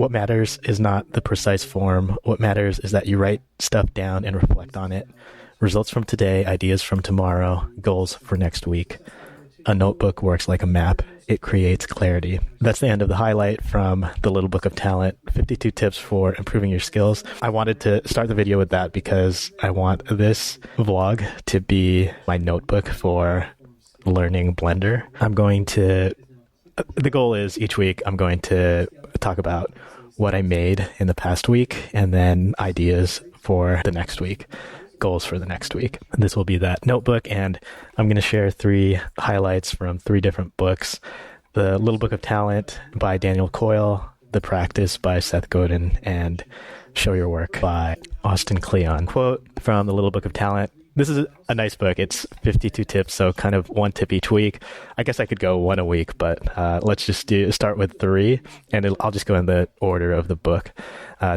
What matters is not the precise form. What matters is that you write stuff down and reflect on it. Results from today, ideas from tomorrow, goals for next week. A notebook works like a map. It creates clarity. That's the end of the highlight from The Little Book of Talent, 52 tips for improving your skills. I wanted to start the video with that because I want this vlog to be my notebook for learning Blender. The goal is each week I'm going to talk about what I made in the past week and then ideas for the next week. Goals for the next week. This will be that notebook, and I'm going to share 3 highlights from 3 different books. The Little Book of Talent by Daniel Coyle, The Practice by Seth Godin, and Show Your Work by Austin Kleon. Quote from The Little Book of Talent. This is a nice book. It's 52 tips, so kind of 1 tip each week. I guess I could go 1 a week, but let's just start with 3, and I'll just go in the order of the book.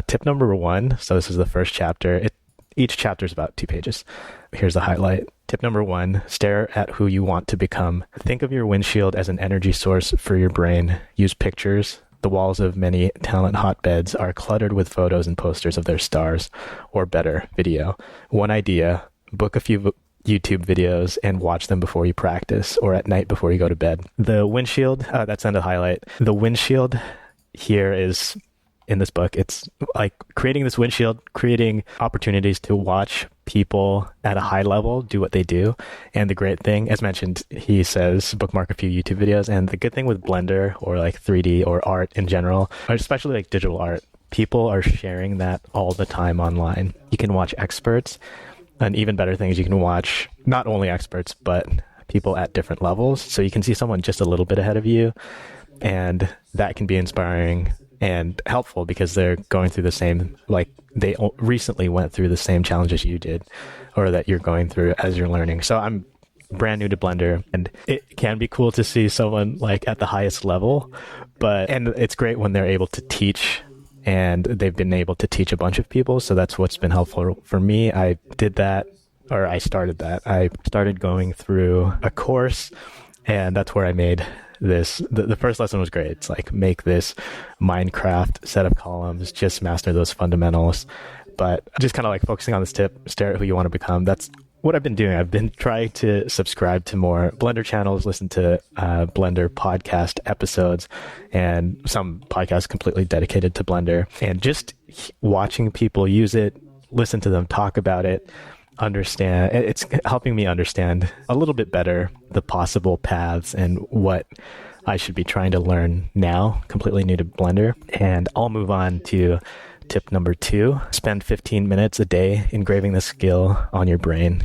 Tip number 1, so this is the first chapter. Each chapter is about 2 pages. Here's the highlight. Tip number 1, stare at who you want to become. Think of your windshield as an energy source for your brain. Use pictures. The walls of many talent hotbeds are cluttered with photos and posters of their stars, or better, video. One idea, book a few YouTube videos and watch them before you practice or at night before you go to bed. The windshield, that's on the highlight. The windshield here is... in this book, it's like creating this windshield, creating opportunities to watch people at a high level do what they do. And the great thing, as mentioned, he says bookmark a few YouTube videos. And the good thing with Blender or like 3D or art in general, or especially like digital art, people are sharing that all the time online. You can watch experts, and even better thing is you can watch not only experts, but people at different levels. So you can see someone just a little bit ahead of you, and that can be inspiring and helpful because they're going through the same, like they recently went through the same challenges you did or that you're going through as you're learning. So I'm brand new to Blender, and it can be cool to see someone like at the highest level, and it's great when they're able to teach, and they've been able to teach a bunch of people. So that's what's been helpful for me. I started going through a course, and that's where I made this. The first lesson was great. It's like, make this Minecraft set of columns, just master those fundamentals. But just kind of like focusing on this tip, stare at who you want to become. That's what I've been doing. I've been trying to subscribe to more Blender channels, listen to Blender podcast episodes, and some podcasts completely dedicated to Blender, and just watching people use it, listen to them talk about it, understand. It's helping me understand a little bit better the possible paths and what I should be trying to learn now, completely new to Blender. And I'll move on to tip number 2. Spend 15 minutes a day engraving the skill on your brain.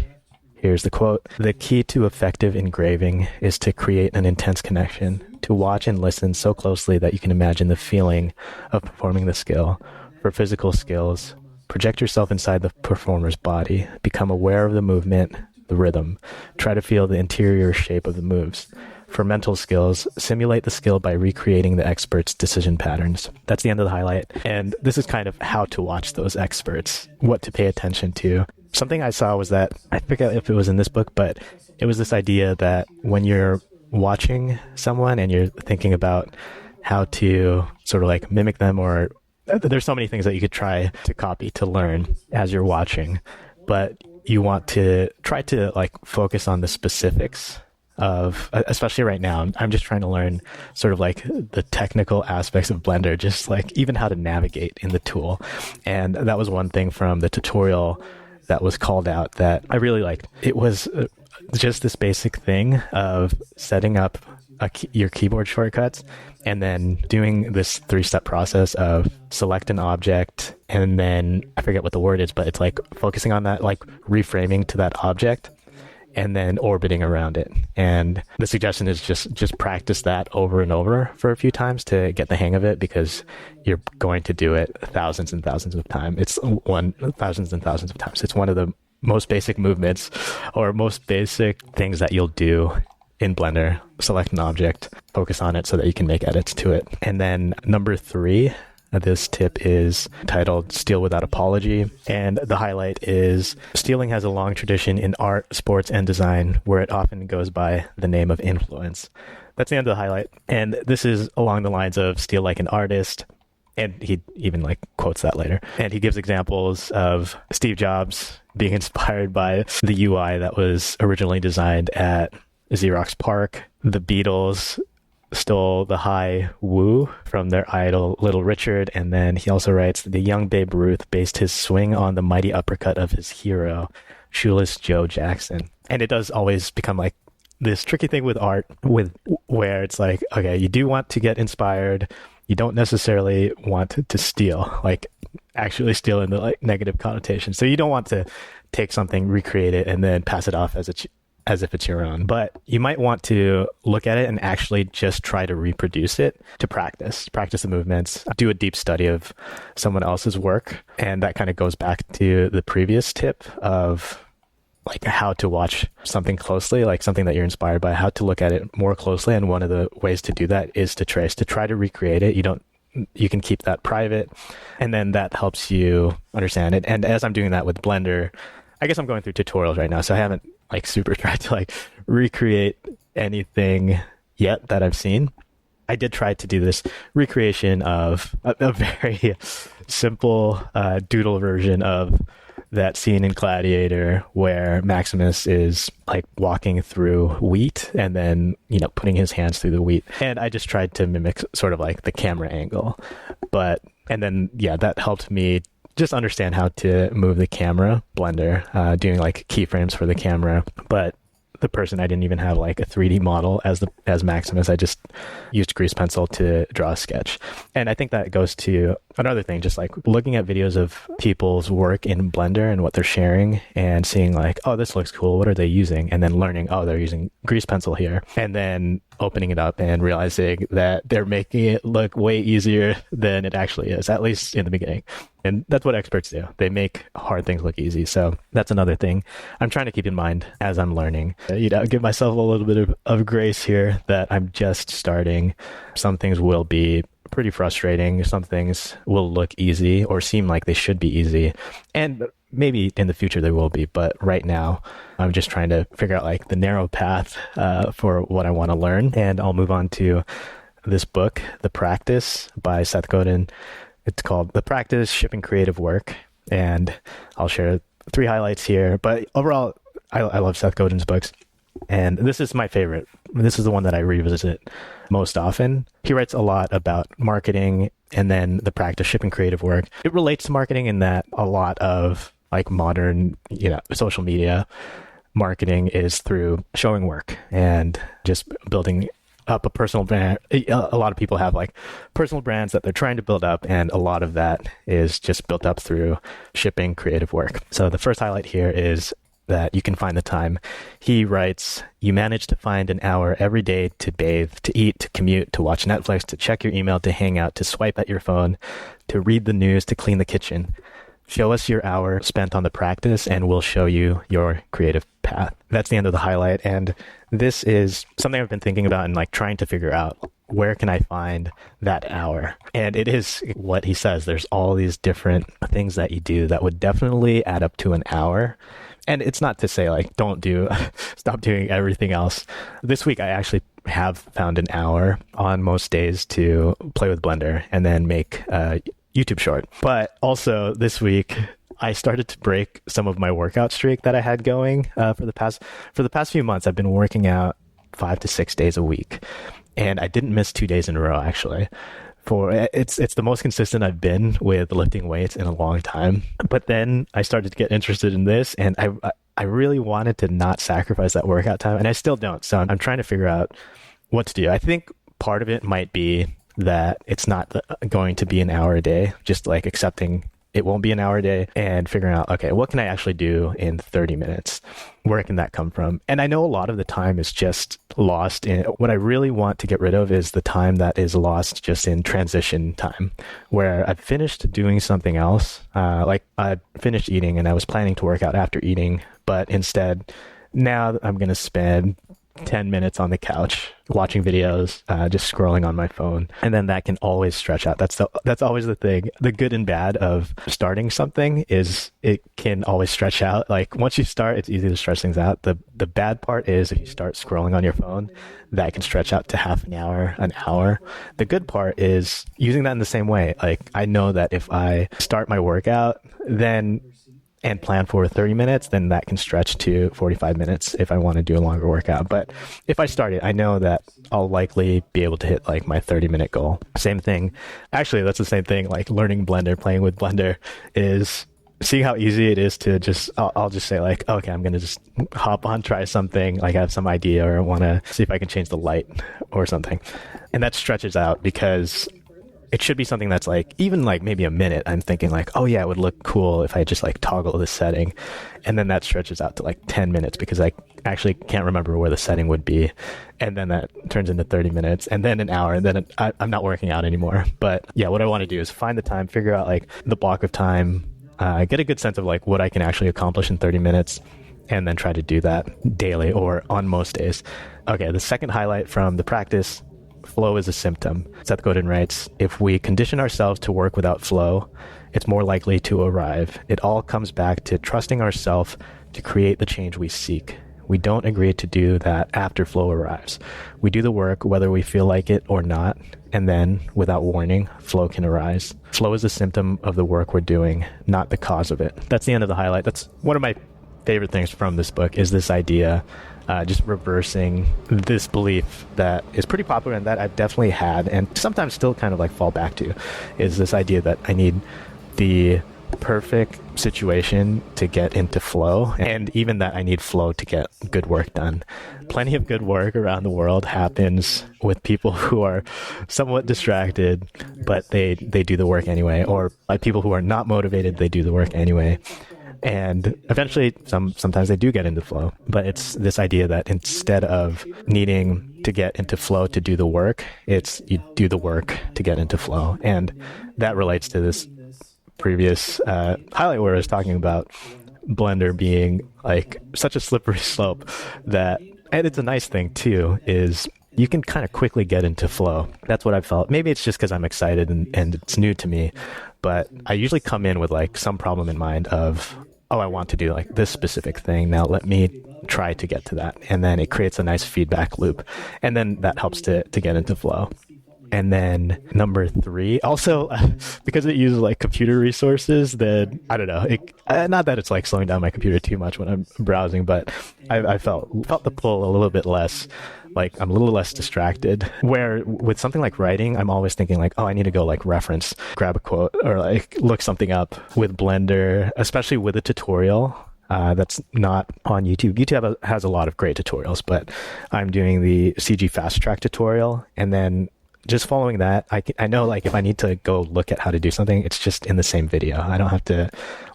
Here's the quote. The key to effective engraving is to create an intense connection, to watch and listen so closely that you can imagine the feeling of performing the skill. For physical skills, project yourself inside the performer's body. Become aware of the movement, the rhythm. Try to feel the interior shape of the moves. For mental skills, simulate the skill by recreating the expert's decision patterns. That's the end of the highlight. And this is kind of how to watch those experts, what to pay attention to. Something I saw was that, I forget if it was in this book, but it was this idea that when you're watching someone and you're thinking about how to sort of like mimic them, or there's so many things that you could try to copy to learn as you're watching, but you want to try to like focus on the specifics of, especially right now, I'm just trying to learn sort of like the technical aspects of Blender, just like even how to navigate in the tool. And that was one thing from the tutorial that was called out that I really liked. It was just this basic thing of setting up your keyboard shortcuts and then doing this 3-step process of select an object, and then I forget what the word is, but it's like focusing on that, like reframing to that object and then orbiting around it. And the suggestion is just practice that over and over for a few times to get the hang of it, because you're going to do it thousands and thousands of times. It's thousands and thousands of times. It's one of the most basic movements or most basic things that you'll do in Blender. Select an object, focus on it so that you can make edits to it. And then number 3, this tip is titled Steal Without Apology. And the highlight is stealing has a long tradition in art, sports, and design, where it often goes by the name of influence. That's the end of the highlight. And this is along the lines of steal like an artist, And he even like quotes that later. And he gives examples of Steve Jobs being inspired by the UI that was originally designed at Xerox PARC. The Beatles stole the high woo from their idol Little Richard. And then he also writes, the young Babe Ruth based his swing on the mighty uppercut of his hero, shoeless Joe Jackson. And it does always become like this tricky thing with art, with where it's like, okay, you do want to get inspired. You don't necessarily want to steal, like actually steal in the like negative connotation. So you don't want to take something, recreate it, and then pass it off as if it's your own. But you might want to look at it and actually just try to reproduce it to practice the movements, do a deep study of someone else's work. And that kind of goes back to the previous tip of like how to watch something closely, like something that you're inspired by, how to look at it more closely. And one of the ways to do that is to try to recreate it. You can keep that private, and then that helps you understand it. And as I'm doing that with Blender, I guess I'm going through tutorials right now, so I haven't like super tried to like recreate anything yet that I've seen. I did try to do this recreation of a very simple doodle version of that scene in Gladiator where Maximus is like walking through wheat and then, putting his hands through the wheat. And I just tried to mimic sort of like the camera angle. And then that helped me just understand how to move the camera, Blender, doing like keyframes for the camera. But the person, I didn't even have like a 3D model as Maximus. I just used grease pencil to draw a sketch. And I think that goes to another thing, just like looking at videos of people's work in Blender and what they're sharing and seeing like, oh, this looks cool. What are they using? And then learning, oh, they're using grease pencil here. And then opening it up and realizing that they're making it look way easier than it actually is, at least in the beginning. And that's what experts do. They make hard things look easy. So that's another thing I'm trying to keep in mind as I'm learning. Give myself a little bit of grace here that I'm just starting. Some things will be pretty frustrating. Some things will look easy or seem like they should be easy. And maybe in the future they will be. But right now, I'm just trying to figure out like the narrow path for what I want to learn. And I'll move on to this book, The Practice by Seth Godin. It's called The Practice, Shipping Creative Work. And I'll share 3 highlights here. But overall, I love Seth Godin's books. And this is my favorite. This is the one that I revisit most often. He writes a lot about marketing and then the practice, shipping creative work. It relates to marketing in that a lot of like modern, social media marketing is through showing work and just building up a personal brand. A lot of people have like personal brands that they're trying to build up, and a lot of that is just built up through shipping creative work. So the first highlight here is that you can find the time. He writes, you manage to find an hour every day to bathe, to eat, to commute, to watch Netflix, to check your email, to hang out, to swipe at your phone, to read the news, to clean the kitchen. Show us your hour spent on the practice and we'll show you your creative path. That's the end of the highlight. And this is something I've been thinking about and like trying to figure out, where can I find that hour? And it is what he says. There's all these different things that you do that would definitely add up to an hour. And it's not to say like, stop doing everything else. This week, I actually have found an hour on most days to play with Blender and then make a YouTube short. But also this week, I started to break some of my workout streak that I had going for the past few months. I've been working out 5 to 6 days a week, and I didn't miss 2 days in a row actually. It's the most consistent I've been with lifting weights in a long time. But then I started to get interested in this, and I really wanted to not sacrifice that workout time, and I still don't. So I'm trying to figure out what to do. I think part of it might be that it's not going to be an hour a day, just like accepting it won't be an hour a day and figuring out, okay, what can I actually do in 30 minutes? Where can that come from? And I know a lot of the time is just lost in what I really want to get rid of is the time that is lost just in transition time, where I've finished doing something else. Like I finished eating and I was planning to work out after eating, but instead now I'm going to spend 10 minutes on the couch watching videos, just scrolling on my phone. And then that can always stretch out. That's always the thing. The good and bad of starting something is it can always stretch out. Like once you start, it's easy to stretch things out. The bad part is if you start scrolling on your phone, that can stretch out to half an hour, an hour. The good part is using that in the same way. Like I know that if I start my workout, and plan for 30 minutes, then that can stretch to 45 minutes if I want to do a longer workout. But if I start it, I know that I'll likely be able to hit like my 30-minute goal. Same thing. Actually, that's the same thing. Like learning Blender, playing with Blender is seeing how easy it is to just, I'll just say like, okay, I'm going to just hop on, try something, like I have some idea or want to see if I can change the light or something. And that stretches out because it should be something that's like, even like maybe a minute, I'm thinking like, oh yeah, it would look cool if I just like toggle this setting. And then that stretches out to like 10 minutes because I actually can't remember where the setting would be. And then that turns into 30 minutes and then an hour. And then I'm not working out anymore. But yeah, what I want to do is find the time, figure out like the block of time, get a good sense of like what I can actually accomplish in 30 minutes. And then try to do that daily or on most days. Okay, the second highlight from the practice: flow is a symptom. Seth Godin writes, if we condition ourselves to work without flow, it's more likely to arrive. It all comes back to trusting ourselves to create the change we seek. We don't agree to do that after flow arrives. We do the work whether we feel like it or not, and then, without warning, flow can arise. Flow is a symptom of the work we're doing, not the cause of it. That's the end of the highlight. That's one of my favorite things from this book, is this idea, just reversing this belief that is pretty popular and that I've definitely had and sometimes still kind of like fall back to, is this idea that I need the perfect situation to get into flow, and even that I need flow to get good work done. Plenty of good work around the world happens with people who are somewhat distracted, but they do the work anyway, or by people who are not motivated, they do the work anyway. And eventually, sometimes they do get into flow. But it's this idea that instead of needing to get into flow to do the work, it's you do the work to get into flow. And that relates to this previous highlight where I was talking about Blender being like such a slippery slope that, and it's a nice thing too, is you can kind of quickly get into flow. That's what I felt. Maybe it's just because I'm excited and it's new to me. But I usually come in with like some problem in mind of, oh, I want to do like this specific thing. Now let me try to get to that. And then it creates a nice feedback loop. And then that helps to get into flow. And then number 3, also because it uses like computer resources, that I don't know, not that it's like slowing down my computer too much when I'm browsing, but I felt the pull a little bit less. Like I'm a little less distracted, where with something like writing, I'm always thinking like, oh, I need to go like reference, grab a quote or like look something up. With Blender, especially with a tutorial, that's not on YouTube. YouTube has a lot of great tutorials, but I'm doing the CG Fast Track tutorial, and then just following that, I know like if I need to go look at how to do something, it's just in the same video. I don't have to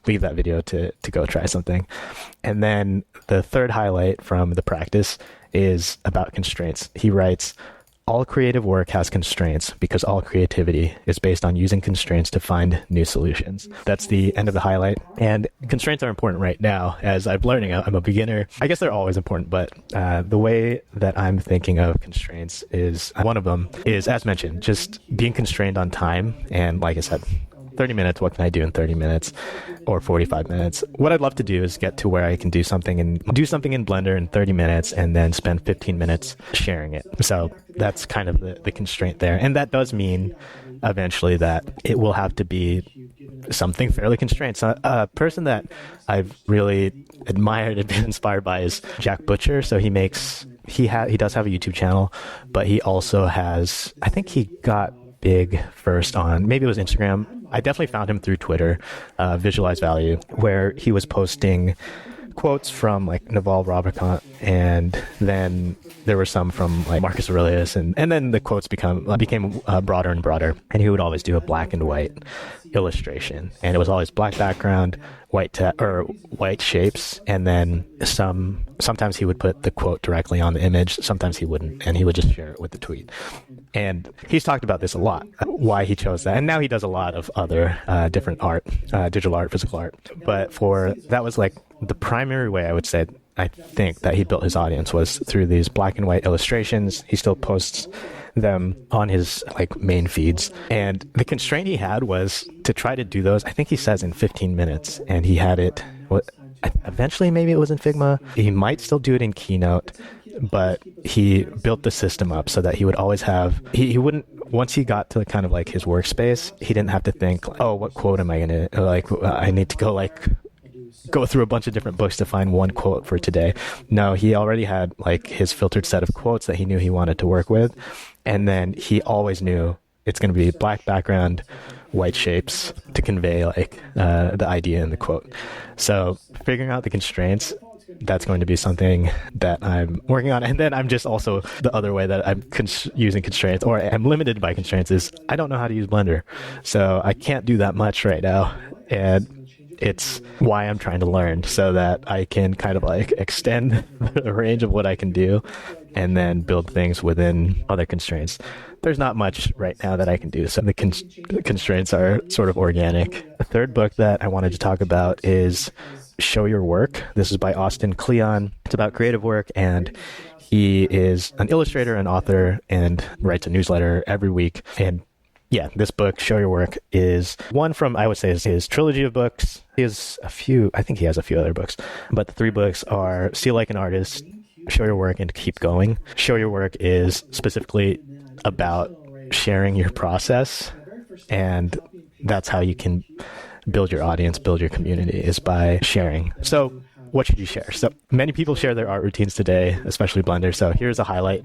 leave that video to go try something. And then the third highlight from the practice is about constraints. He writes, all creative work has constraints because all creativity is based on using constraints to find new solutions. That's the end of the highlight. And constraints are important right now. As I'm learning, I'm a beginner. I guess they're always important, but the way that I'm thinking of constraints is, one of them is, as mentioned, just being constrained on time. And like I said, 30 minutes, what can I do in 30 minutes or 45 minutes? What I'd love to do is get to where I can do something in Blender in 30 minutes and then spend 15 minutes sharing it. So that's kind of the constraint there. And that does mean eventually that it will have to be something fairly constrained. So a person that I've really admired and been inspired by is Jack Butcher. So he does have a YouTube channel, but he also has, I think he got big first on, maybe it was Instagram. I definitely found him through Twitter, Visualize Value, where he was posting quotes from like Naval Ravikant, and then there were some from like Marcus Aurelius, and then the quotes became broader and broader. And he would always do a black and white illustration, and it was always black background, white shapes, and then sometimes he would put the quote directly on the image, sometimes he wouldn't, and he would just share it with the tweet. And he's talked about this a lot, why he chose that. And now he does a lot of other different art, digital art, physical art. But that was like the primary way I would say I think that he built his audience was through these black and white illustrations. He still posts them on his like main feeds. And the constraint he had was to try to do those, I think he says in 15 minutes, and he had it, eventually maybe it was in Figma. He might still do it in Keynote, but he built the system up so that he would always have, he wouldn't, once he got to kind of like his workspace, he didn't have to think, oh, what quote am I going to, like, I need to go through a bunch of different books to find one quote for today. No, he already had like his filtered set of quotes that he knew he wanted to work with. And then he always knew it's going to be black background, white shapes to convey like the idea in the quote. So figuring out the constraints, that's going to be something that I'm working on. And then I'm just also the other way that I'm using constraints, or I'm limited by constraints, is I don't know how to use Blender. So I can't do that much right now. And it's why I'm trying to learn so that I can kind of like extend the range of what I can do and then build things within other constraints. There's not much right now that I can do, so the constraints are sort of organic. The third book that I wanted to talk about is Show Your Work. This is by Austin Kleon. It's about creative work, and he is an illustrator and author and writes a newsletter every week. And yeah, this book, Show Your Work, is one from, I would say, his trilogy of books. He has a few, I think he has a few other books, but the three books are Steal Like an Artist, Show Your Work, and Keep Going. Show Your Work is specifically about sharing your process, and that's how you can build your audience, build your community, is by sharing. So what should you share? So many people share their art routines today, especially Blender. So here's a highlight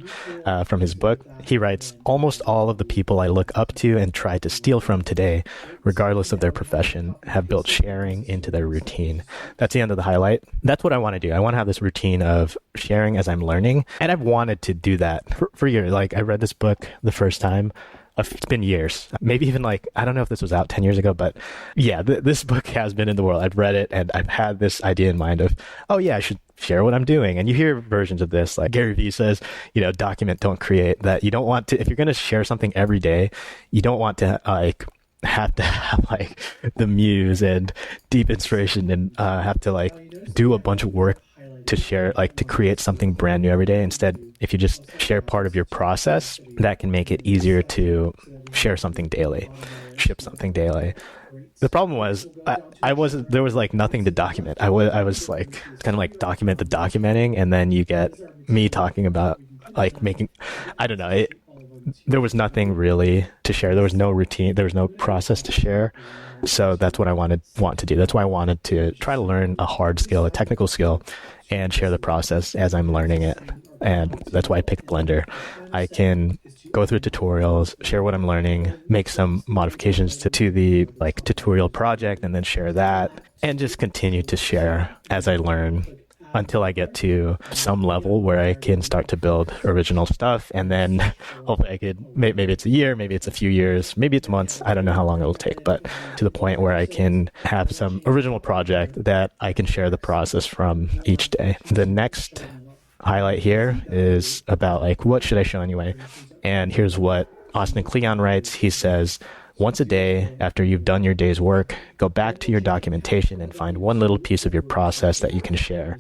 from his book. He writes, almost all of the people I look up to and try to steal from today, regardless of their profession, have built sharing into their routine. That's the end of the highlight. That's what I want to do. I want to have this routine of sharing as I'm learning. And I've wanted to do that for years. Like I read this book the first time. It's been years, maybe even like, I don't know if this was out 10 years ago, but yeah, this book has been in the world. I've read it and I've had this idea in mind of, oh yeah, I should share what I'm doing. And you hear versions of this, like Gary Vee says, document, don't create. That you don't want to, if you're going to share something every day, you don't want to have to have like the muse and deep inspiration and have to like do a bunch of work to share, like to create something brand new every day. Instead, if you just share part of your process, that can make it easier to share something daily, ship something daily. The problem was there was like nothing to document. I was like kind of like document the documenting, and then you get me talking about like making, I don't know, there was nothing really to share. There was no routine. There was no process to share. So that's what I want to do. That's why I wanted to try to learn a hard skill, a technical skill, and share the process as I'm learning it. And that's why I picked Blender. I can go through tutorials, share what I'm learning, make some modifications to the like tutorial project, and then share that, and just continue to share as I learn until I get to some level where I can start to build original stuff. And then hopefully I could, maybe it's a year, maybe it's a few years, maybe it's months. I don't know how long it will take, but to the point where I can have some original project that I can share the process from each day. The next highlight here is about like, what should I show anyway? And here's what Austin Kleon writes. He says, once a day, after you've done your day's work, go back to your documentation and find one little piece of your process that you can share.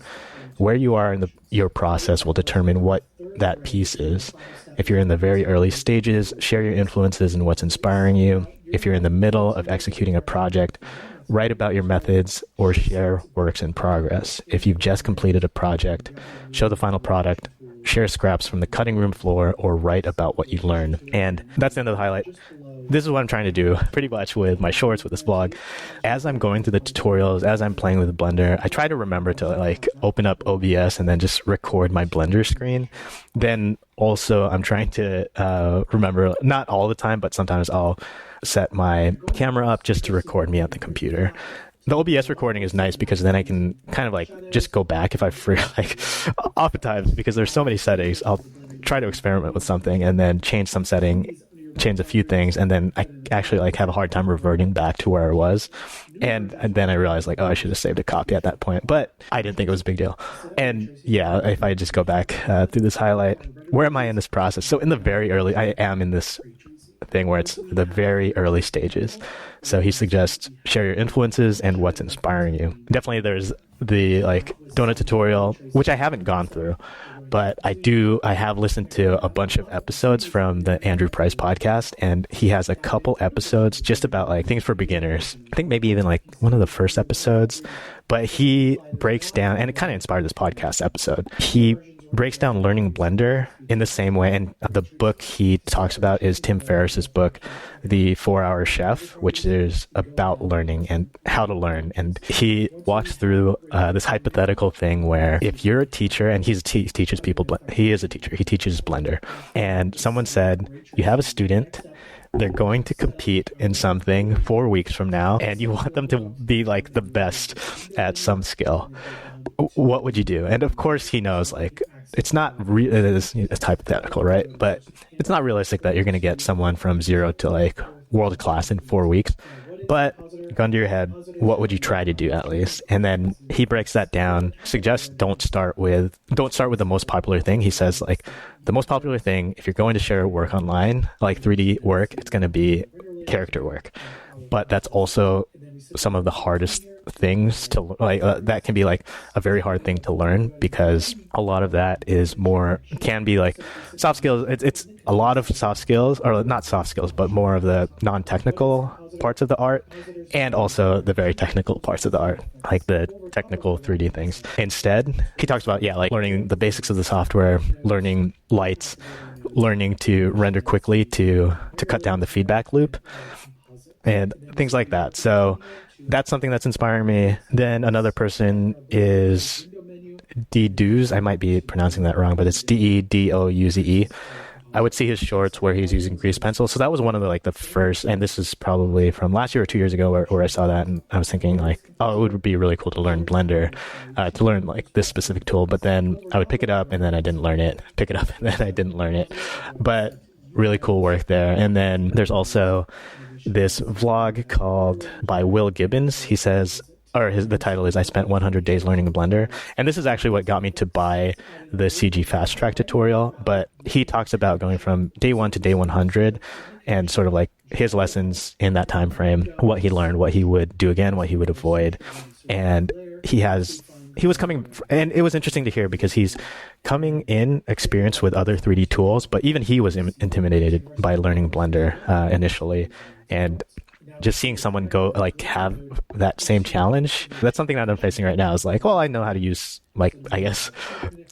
Where you are in your process will determine what that piece is. If you're in the very early stages, share your influences and what's inspiring you. If you're in the middle of executing a project, write about your methods or share works in progress. If you've just completed a project, show the final product, share scraps from the cutting room floor, or write about what you learned. And that's the end of the highlight. This is what I'm trying to do pretty much with my shorts, with this vlog. As I'm going through the tutorials, as I'm playing with Blender, I try to remember to like open up OBS and then just record my Blender screen. Then also I'm trying to remember, not all the time, but sometimes I'll set my camera up just to record me at the computer. The OBS recording is nice because then I can kind of like just go back if I like oftentimes, because there's so many settings, I'll try to experiment with something and then change some setting, change a few things, and then I actually like have a hard time reverting back to where I was. And then I realized like, oh, I should have saved a copy at that point, but I didn't think it was a big deal. And yeah, if I just go back through this highlight, where am I in this process? So in the very early, I am in this thing where it's the very early stages. So he suggests share your influences and what's inspiring you. Definitely there's the like donut tutorial, which I haven't gone through, but I have listened to a bunch of episodes from the Andrew Price podcast, and he has a couple episodes just about like things for beginners. I think maybe even like one of the first episodes, but he breaks down, and it kind of inspired this podcast episode. He breaks down learning Blender in the same way. And the book he talks about is Tim Ferriss's book, The 4-Hour Chef, which is about learning and how to learn. And he walks through this hypothetical thing where if you're a teacher, and he teaches people, he is a teacher, he teaches Blender. And someone said, you have a student, they're going to compete in something 4 weeks from now, and you want them to be like the best at some skill. What would you do? And of course he knows, like, it's hypothetical, right? But it's not realistic that you're going to get someone from zero to like world class in 4 weeks. But gun to your head, what would you try to do at least? And then he breaks that down, suggests don't start with the most popular thing. He says like the most popular thing, if you're going to share work online, like 3D work, it's going to be character work. But that's also some of the hardest things to like, that can be like a very hard thing to learn, because a lot of that can be like soft skills. It's a lot of soft skills, or not soft skills, but more of the non-technical parts of the art, and also the very technical parts of the art, like the technical 3D things. Instead, he talks about, like learning the basics of the software, learning lights, learning to render quickly to cut down the feedback loop, and things like that. So that's something that's inspiring me. Then another person is Dedouze. I might be pronouncing that wrong, but it's Dedouze. I would see his shorts where he's using grease pencil. So that was one of the first, and this is probably from last year or 2 years ago where I saw that, and I was thinking like, oh, it would be really cool to learn Blender, to learn like this specific tool. But then I would pick it up and then I didn't learn it. Pick it up and then I didn't learn it. But really cool work there. And then there's also this vlog called by Will Gibbons. He says, the title is I Spent 100 Days Learning Blender. And this is actually what got me to buy the CG Fast Track tutorial. But he talks about going from day 1 to day 100 and sort of like his lessons in that time frame, what he learned, what he would do again, what he would avoid. And he was coming, and it was interesting to hear because he's coming in experienced with other 3D tools, but even he was intimidated by learning Blender initially. And just seeing someone go like have that same challenge, that's something that I'm facing right now. Is like, well, I know how to use like, I guess,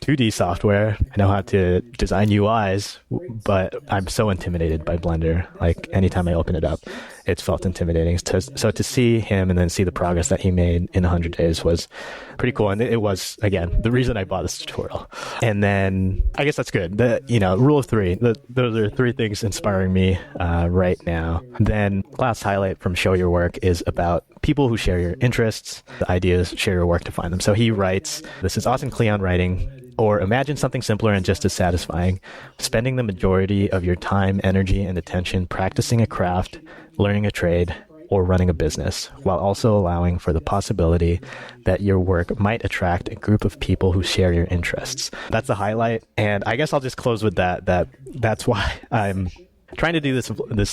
2D software. I know how to design UIs, but I'm so intimidated by Blender. Like anytime I open it up, it's felt intimidating. So to see him and then see the progress that he made in 100 days was pretty cool. And it was, again, the reason I bought this tutorial. And then I guess that's good. Rule of three, those are three things inspiring me right now. Then last highlight from Show Your Work is about people who share your interests. The idea is share your work to find them. So he writes, this is Austin Kleon writing, or imagine something simpler and just as satisfying. Spending the majority of your time, energy, and attention practicing a craft, learning a trade, or running a business, while also allowing for the possibility that your work might attract a group of people who share your interests. That's the highlight. And I guess I'll just close with that's why I'm trying to do this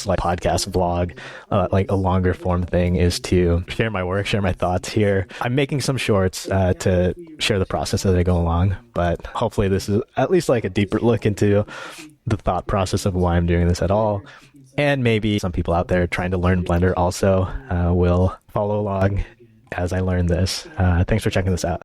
like podcast vlog, like a longer form thing, is to share my work, share my thoughts here. I'm making some shorts to share the process as I go along, but hopefully this is at least like a deeper look into the thought process of why I'm doing this at all. And maybe some people out there trying to learn Blender also will follow along as I learn this. Thanks for checking this out.